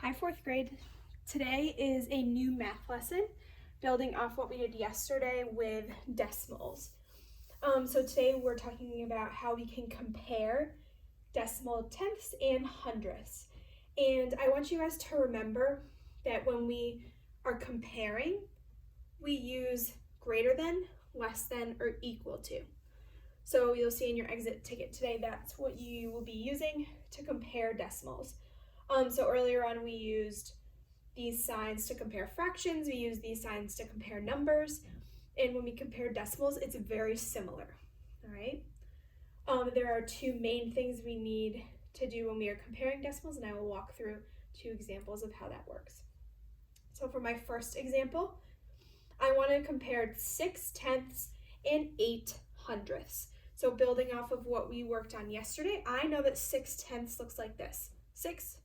Hi, fourth grade. Today is a new math lesson building off what we did yesterday with decimals. So today we're talking about how we can compare decimal tenths and hundredths. And I want you guys to remember that when we are comparing, we use greater than, less than, or equal to. So you'll see in your exit ticket today, that's what you will be using to compare decimals. So earlier on we used these signs to compare fractions, we use these signs to compare numbers, and when we compare decimals, it's very similar, all right? There are two main things we need to do when we are comparing decimals, and I will walk through two examples of how that works. So for my first example, I want to compare 6/10 and 8/100. So building off of what we worked on yesterday, I know that 6/10 looks like this, 6/10.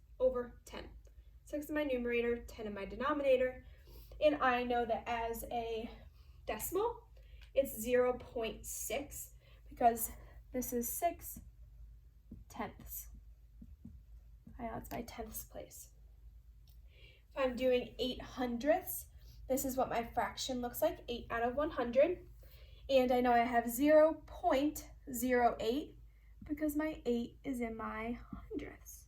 6 in my numerator, 10 in my denominator, and I know that as a decimal, it's 0.6 because this is 6/10. I know it's my tenths place. If I'm doing 8/100, this is what my fraction looks like, 8 out of 100, and I know I have 0.08 because my 8 is in my hundredths.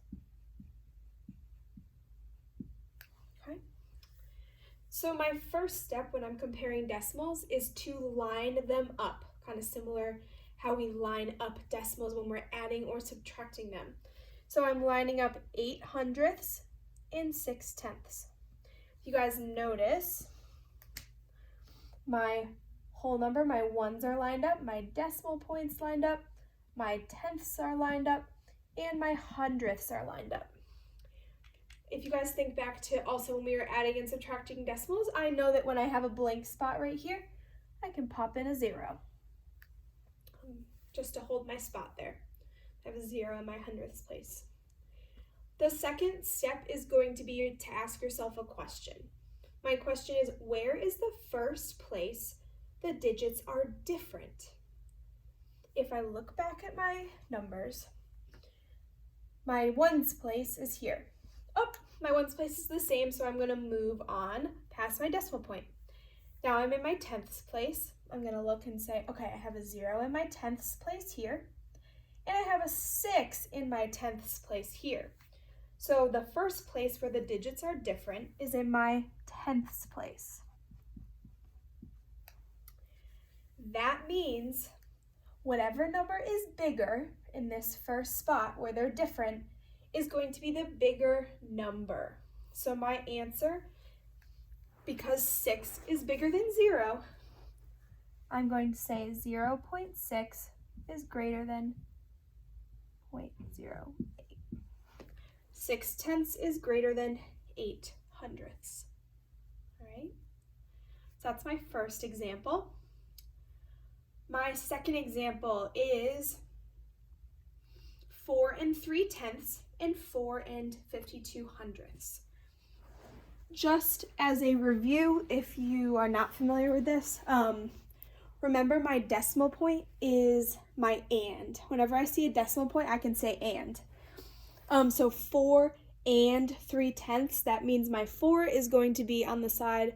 So my first step when I'm comparing decimals is to line them up, kind of similar how we line up decimals when we're adding or subtracting them. So I'm lining up 8/100 and 6/10. You guys notice my whole number, my ones are lined up, my decimal points lined up, my tenths are lined up, and my hundredths are lined up. If you guys think back to also when we were adding and subtracting decimals, I know that when I have a blank spot right here, I can pop in a 0 just to hold my spot there. I have a 0 in my hundredths place. The second step is going to be to ask yourself a question. My question is, where is the first place the digits are different? If I look back at my numbers, my ones place is here. Oh, my ones place is the same, so I'm going to move on past my decimal point. Now I'm in my tenths place. I'm going to look and say, okay, I have a 0 in my tenths place here, and I have a 6 in my tenths place here. So the first place where the digits are different is in my tenths place. That means whatever number is bigger in this first spot where they're different is going to be the bigger number. So my answer, because 6 is bigger than 0, I'm going to say 0.6 is greater than 0.08. 6/10 is greater than 8/100. All right, so that's my first example. My second example is 4 3/10 and 4 52/100. Just as a review, if you are not familiar with this, remember my decimal point is my and. Whenever I see a decimal point, I can say and. So 4 3/10, that means my 4 is going to be on the side,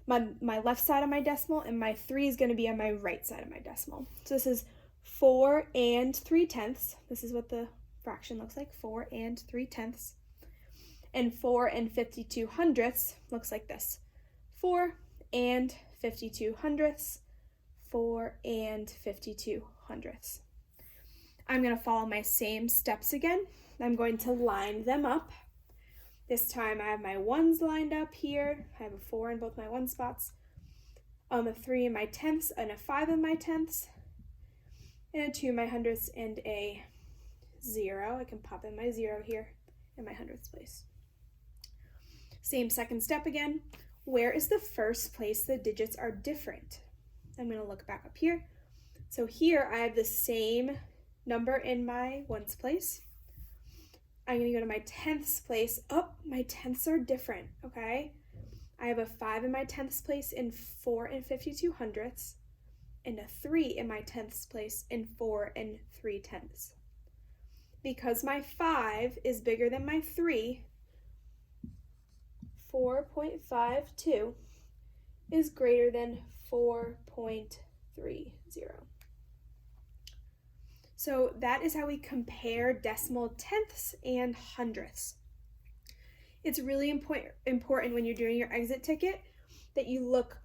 my left side of my decimal, and my 3 is going to be on my right side of my decimal. So this is 4 3/10. This is what the fraction looks like, 4 3/10. And 4 52/100 looks like this, 4 52/100, 4 52/100. I'm going to follow my same steps again. I'm going to line them up. This time I have my ones lined up here. I have a 4 in both my one spots, a 3 in my tenths, and a 5 in my tenths, and a 2 in my hundredths, and a 0. I can pop in my 0 here in my hundredths place. Same second step again. Where is the first place the digits are different? I'm going to look back up here. So here I have the same number in my ones place. I'm going to go to my tenths place. Oh, my tenths are different, okay? I have a 5 in my tenths place and 4 52/100, and a 3 in my tenths place and 4 3/10. Because my 5 is bigger than my 3, 4.52 is greater than 4.30. So that is how we compare decimal tenths and hundredths. It's really important when you're doing your exit ticket that you look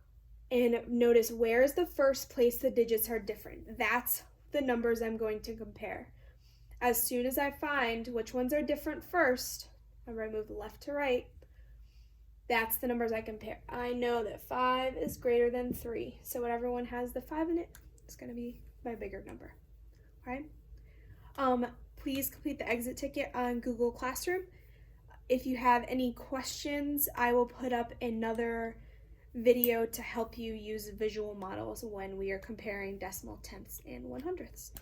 and notice where is the first place the digits are different. That's the numbers I'm going to compare. As soon as I find which ones are different first, remember I move left to right, that's the numbers I compare. I know that 5 is greater than 3, so whatever one has the 5 in it is going to be my bigger number. Right? Please complete the exit ticket on Google Classroom. If you have any questions, I will put up another video to help you use visual models when we are comparing decimal tenths and 1/100ths.